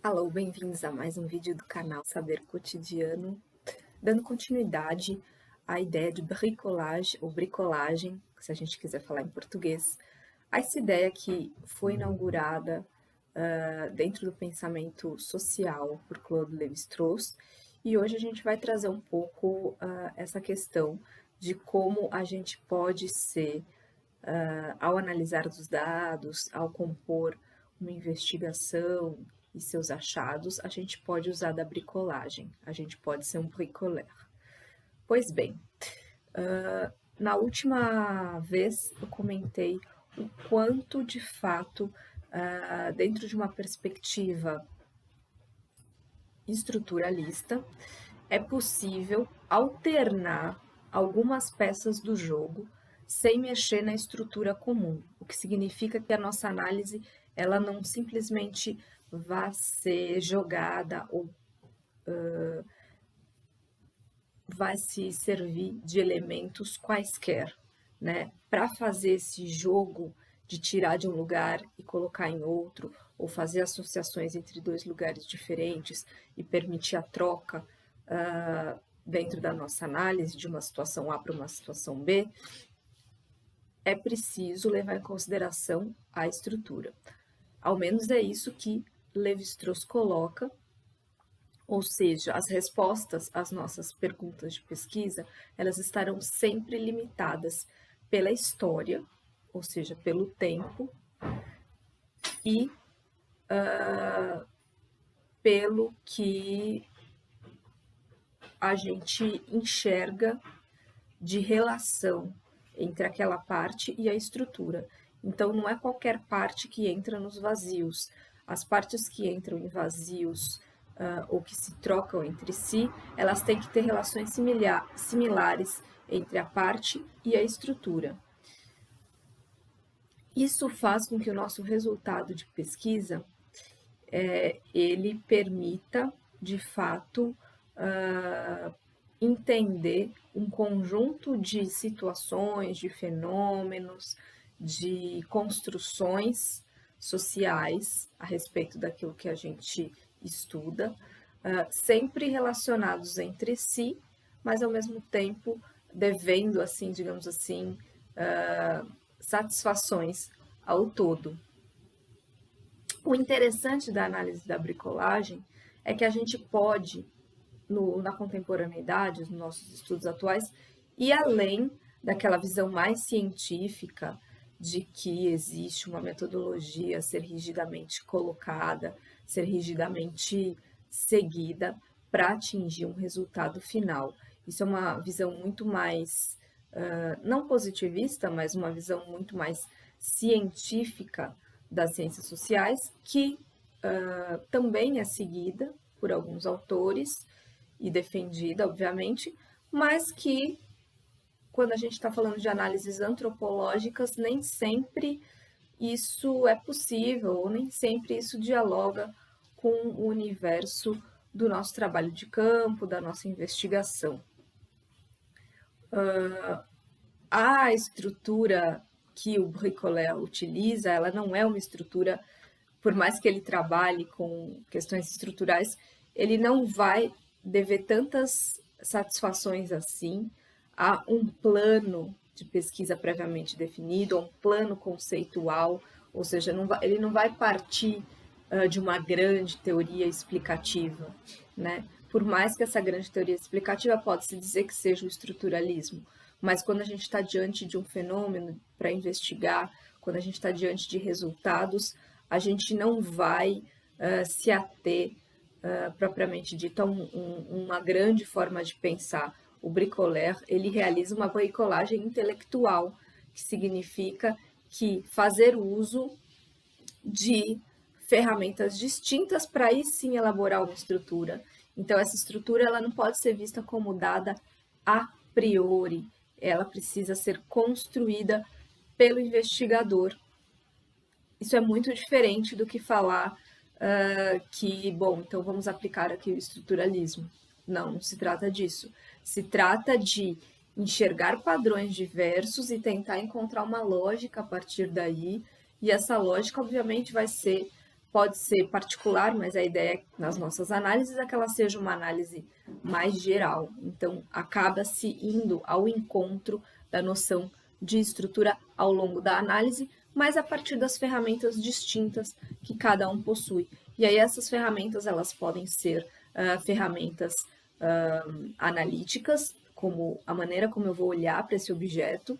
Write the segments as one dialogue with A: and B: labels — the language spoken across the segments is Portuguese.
A: Alô, bem-vindos a mais um vídeo do canal Saber Cotidiano, dando continuidade à ideia de bricolage ou bricolagem, se a gente quiser falar em português, essa ideia que foi inaugurada dentro do pensamento social por Claude Lévi-Strauss, e hoje a gente vai trazer um pouco essa questão de como a gente pode ser, ao analisar os dados, ao compor uma investigação e seus achados, a gente pode usar da bricolagem, a gente pode ser um bricoleur. Pois bem, na última vez eu comentei o quanto de fato, dentro de uma perspectiva estruturalista, é possível alternar algumas peças do jogo sem mexer na estrutura comum, o que significa que a nossa análise ela não simplesmente vai ser jogada ou vai se servir de elementos quaisquer, né? Para fazer esse jogo de tirar de um lugar e colocar em outro, ou fazer associações entre dois lugares diferentes e permitir a troca dentro da nossa análise de uma situação A para uma situação B, é preciso levar em consideração a estrutura. Ao menos é isso que Lévi-Strauss coloca, ou seja, as respostas às nossas perguntas de pesquisa, elas estarão sempre limitadas pela história, ou seja, pelo tempo, e pelo que a gente enxerga de relação entre aquela parte e a estrutura. Então, não é qualquer parte que entra nos vazios. As partes que entram em vazios ou que se trocam entre si, elas têm que ter relações similares entre a parte e a estrutura. Isso faz com que o nosso resultado de pesquisa ele permita, de fato, entender um conjunto de situações, de fenômenos, de construções sociais a respeito daquilo que a gente estuda, sempre relacionados entre si, mas ao mesmo tempo devendo, assim, digamos assim, satisfações ao todo. O interessante da análise da bricolagem é que a gente pode, na contemporaneidade, nos nossos estudos atuais, ir além daquela visão mais científica de que existe uma metodologia a ser rigidamente colocada, ser rigidamente seguida para atingir um resultado final. Isso é uma visão muito mais, não positivista, mas uma visão muito mais científica das ciências sociais, que também é seguida por alguns autores e defendida, obviamente, mas que, quando a gente está falando de análises antropológicas, nem sempre isso é possível, ou nem sempre isso dialoga com o universo do nosso trabalho de campo, da nossa investigação. A estrutura que o bricoleur utiliza, ela não é uma estrutura, por mais que ele trabalhe com questões estruturais, ele não vai dever tantas satisfações assim a um plano de pesquisa previamente definido, a um plano conceitual, ou seja, ele não vai partir de uma grande teoria explicativa, né? Por mais que essa grande teoria explicativa pode-se dizer que seja o estruturalismo, mas quando a gente está diante de um fenômeno para investigar, quando a gente está diante de resultados, a gente não vai se ater, propriamente dito, a uma grande forma de pensar. O bricoleur, ele realiza uma bricolagem intelectual, que significa que fazer uso de ferramentas distintas para aí sim elaborar uma estrutura. Então, essa estrutura ela não pode ser vista como dada a priori, ela precisa ser construída pelo investigador. Isso é muito diferente do que falar que, bom, então vamos aplicar aqui o estruturalismo. Não, não se trata disso. Se trata de enxergar padrões diversos e tentar encontrar uma lógica a partir daí. E essa lógica, obviamente, pode ser particular, mas a ideia nas nossas análises é que ela seja uma análise mais geral. Então, acaba-se indo ao encontro da noção de estrutura ao longo da análise, mas a partir das ferramentas distintas que cada um possui. E aí essas ferramentas, elas podem ser ferramentas analíticas, como a maneira como eu vou olhar para esse objeto.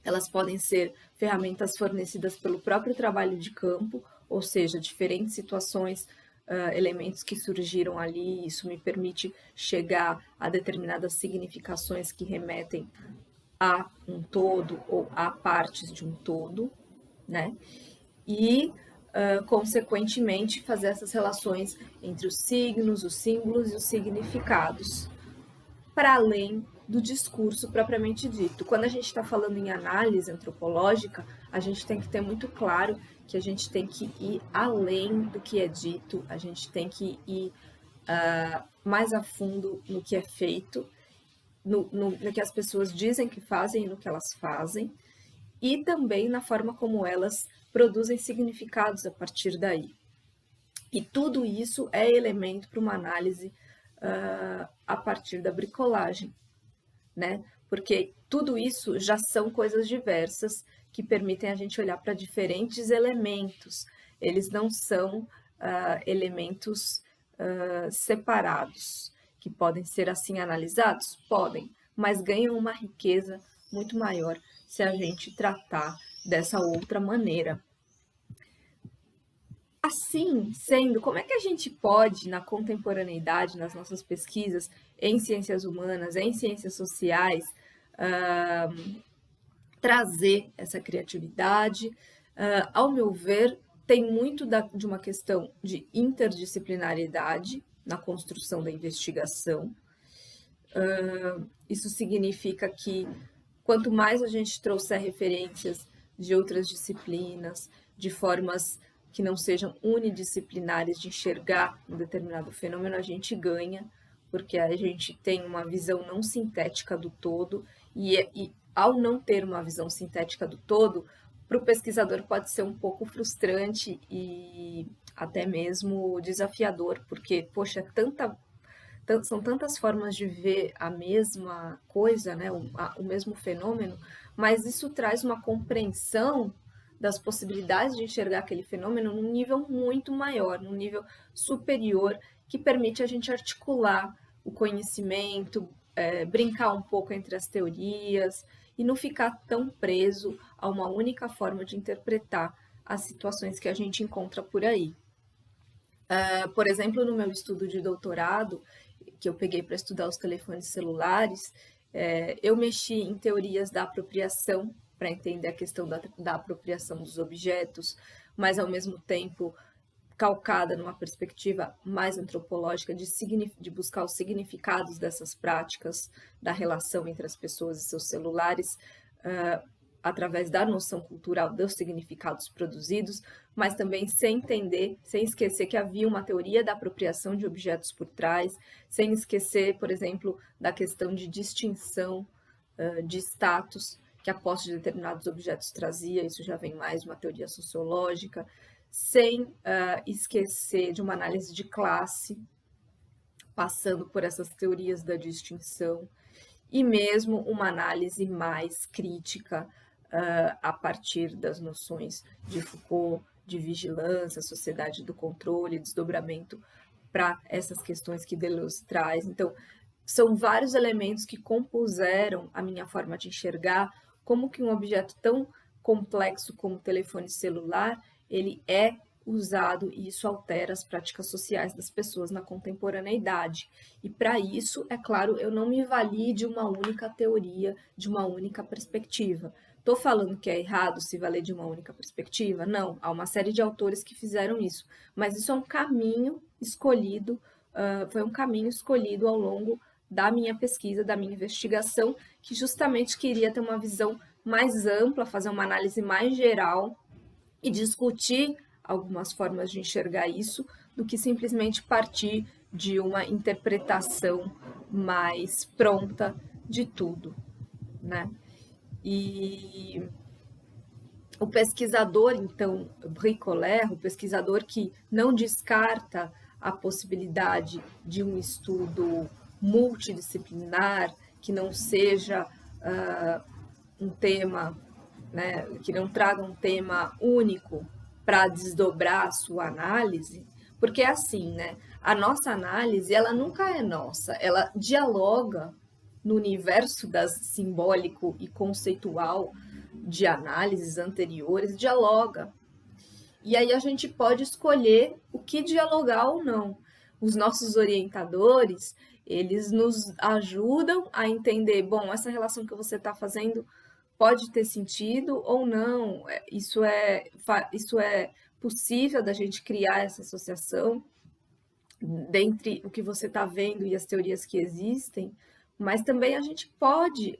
A: Elas podem ser ferramentas fornecidas pelo próprio trabalho de campo, ou seja, diferentes situações, elementos que surgiram ali, isso me permite chegar a determinadas significações que remetem a um todo ou a partes de um todo, né? E, consequentemente, fazer essas relações entre os signos, os símbolos e os significados, para além do discurso propriamente dito. Quando a gente está falando em análise antropológica, a gente tem que ter muito claro que a gente tem que ir além do que é dito, a gente tem que ir mais a fundo no que é feito, no que as pessoas dizem que fazem e no que elas fazem, e também na forma como elas produzem significados a partir daí. E tudo isso é elemento para uma análise a partir da bricolagem, né? Porque tudo isso já são coisas diversas que permitem a gente olhar para diferentes elementos. Eles não são elementos separados, que podem ser assim analisados? Podem, mas ganham uma riqueza muito maior se a gente tratar dessa outra maneira. Assim sendo, como é que a gente pode, na contemporaneidade, nas nossas pesquisas em ciências humanas, em ciências sociais, trazer essa criatividade? Ao meu ver, tem muito de uma questão de interdisciplinaridade na construção da investigação. Isso significa que quanto mais a gente trouxer referências de outras disciplinas, de formas que não sejam unidisciplinares de enxergar um determinado fenômeno, a gente ganha, porque a gente tem uma visão não sintética do todo, e ao não ter uma visão sintética do todo, para o pesquisador pode ser um pouco frustrante e até mesmo desafiador, porque, poxa, são tantas formas de ver a mesma coisa, né, o mesmo fenômeno, mas isso traz uma compreensão das possibilidades de enxergar aquele fenômeno num nível muito maior, num nível superior, que permite a gente articular o conhecimento, brincar um pouco entre as teorias e não ficar tão preso a uma única forma de interpretar as situações que a gente encontra por aí. Por exemplo, no meu estudo de doutorado, que eu peguei para estudar os telefones celulares, eu mexi em teorias da apropriação para entender a questão da apropriação dos objetos, mas ao mesmo tempo calcada numa perspectiva mais antropológica de buscar os significados dessas práticas, da relação entre as pessoas e seus celulares, através da noção cultural dos significados produzidos, mas também sem esquecer que havia uma teoria da apropriação de objetos por trás, sem esquecer, por exemplo, da questão de distinção de status que a posse de determinados objetos trazia, isso já vem mais de uma teoria sociológica, sem esquecer de uma análise de classe, passando por essas teorias da distinção, e mesmo uma análise mais crítica a partir das noções de Foucault, de vigilância, sociedade do controle, desdobramento para essas questões que Deleuze traz. Então, são vários elementos que compuseram a minha forma de enxergar como que um objeto tão complexo como o telefone celular, ele é usado e isso altera as práticas sociais das pessoas na contemporaneidade. E para isso, é claro, eu não me valio de uma única teoria, de uma única perspectiva. Estou falando que é errado se valer de uma única perspectiva? Não, há uma série de autores que fizeram isso, mas isso é um caminho escolhido, foi um caminho escolhido ao longo da minha pesquisa, da minha investigação, que justamente queria ter uma visão mais ampla, fazer uma análise mais geral e discutir algumas formas de enxergar isso, do que simplesmente partir de uma interpretação mais pronta de tudo. né? E o pesquisador, então, bricoleur, o pesquisador que não descarta a possibilidade de um estudo multidisciplinar, que não seja um tema, né, que não traga um tema único para desdobrar a sua análise, porque é assim, né, a nossa análise, ela nunca é nossa, ela dialoga no universo das simbólico e conceitual de análises anteriores, dialoga. E aí a gente pode escolher o que dialogar ou não. Os nossos orientadores, eles nos ajudam a entender, bom, essa relação que você está fazendo pode ter sentido ou não. Isso é possível da gente criar essa associação dentre o que você está vendo e as teorias que existem, mas também a gente pode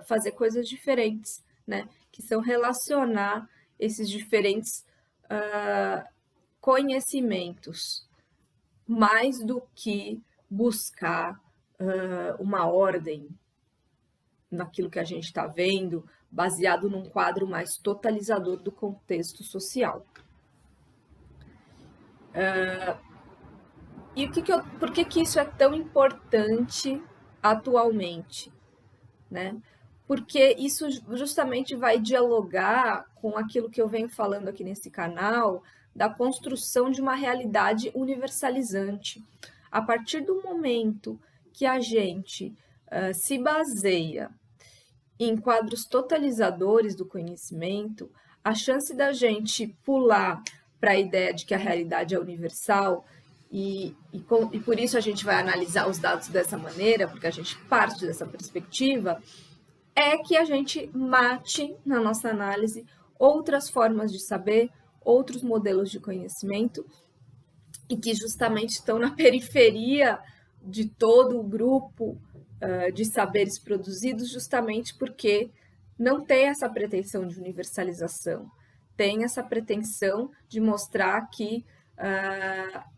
A: fazer coisas diferentes, né? Que são relacionar esses diferentes conhecimentos, mais do que buscar uma ordem naquilo que a gente está vendo, baseado num quadro mais totalizador do contexto social. E por que isso é tão importante atualmente, né? Porque isso justamente vai dialogar com aquilo que eu venho falando aqui nesse canal, da construção de uma realidade universalizante. A partir do momento que a gente se baseia em quadros totalizadores do conhecimento, a chance da gente pular para a ideia de que a realidade é universal, e por isso a gente vai analisar os dados dessa maneira, porque a gente parte dessa perspectiva, é que a gente mate na nossa análise outras formas de saber, outros modelos de conhecimento, e que justamente estão na periferia de todo o grupo de saberes produzidos, justamente porque não tem essa pretensão de universalização, tem essa pretensão de mostrar que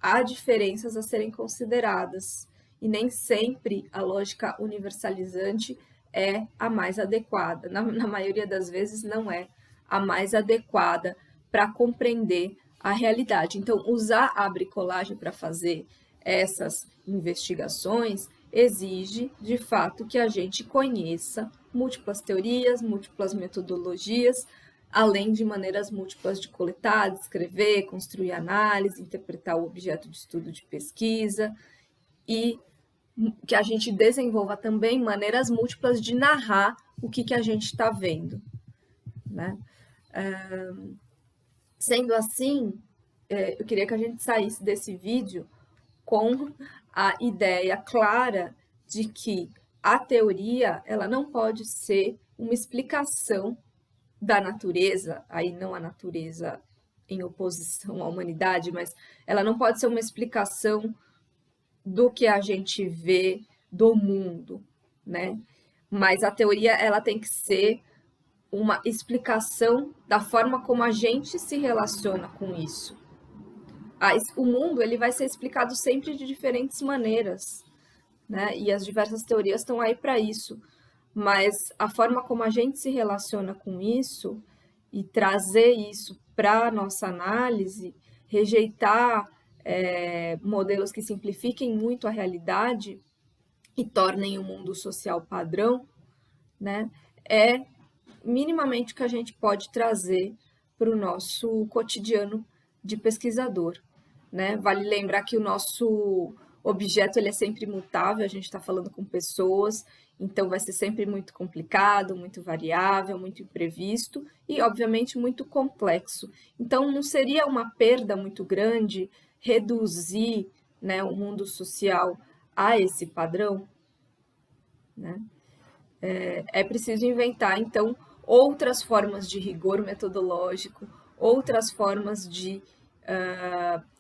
A: há diferenças a serem consideradas, e nem sempre a lógica universalizante é a mais adequada. Na maioria das vezes não é a mais adequada para compreender a realidade. Então, usar a bricolagem para fazer essas investigações exige, de fato, que a gente conheça múltiplas teorias, múltiplas metodologias, além de maneiras múltiplas de coletar, descrever, construir análise, interpretar o objeto de estudo de pesquisa, e que a gente desenvolva também maneiras múltiplas de narrar o que a gente está vendo, né? Sendo assim, eu queria que a gente saísse desse vídeo com a ideia clara de que a teoria, ela não pode ser uma explicação da natureza, aí não a natureza em oposição à humanidade, mas ela não pode ser uma explicação do que a gente vê do mundo, né? Mas a teoria, ela tem que ser uma explicação da forma como a gente se relaciona com isso. O mundo, ele vai ser explicado sempre de diferentes maneiras, né? E as diversas teorias estão aí para isso. Mas a forma como a gente se relaciona com isso e trazer isso para a nossa análise, rejeitar modelos que simplifiquem muito a realidade e tornem o mundo social padrão, né, é minimamente o que a gente pode trazer para o nosso cotidiano de pesquisador, né? Vale lembrar que o nosso objeto, ele é sempre mutável, a gente está falando com pessoas, então vai ser sempre muito complicado, muito variável, muito imprevisto e, obviamente, muito complexo. Então, não seria uma perda muito grande reduzir, né, o mundo social a esse padrão, né? É preciso inventar, então, outras formas de rigor metodológico, outras formas de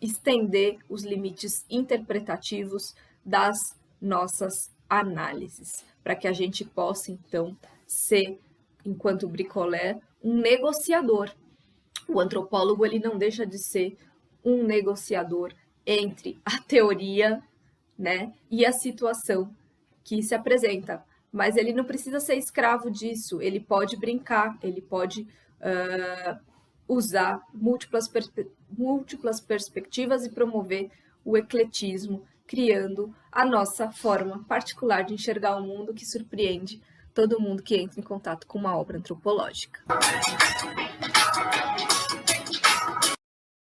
A: estender os limites interpretativos das nossas análises, para que a gente possa, então, ser, enquanto bricolé, um negociador. O antropólogo, ele não deixa de ser um negociador entre a teoria, né, e a situação que se apresenta. mas ele não precisa ser escravo disso, ele pode brincar, ele pode usar múltiplas perspectivas e promover o ecletismo, criando a nossa forma particular de enxergar o mundo que surpreende todo mundo que entra em contato com uma obra antropológica.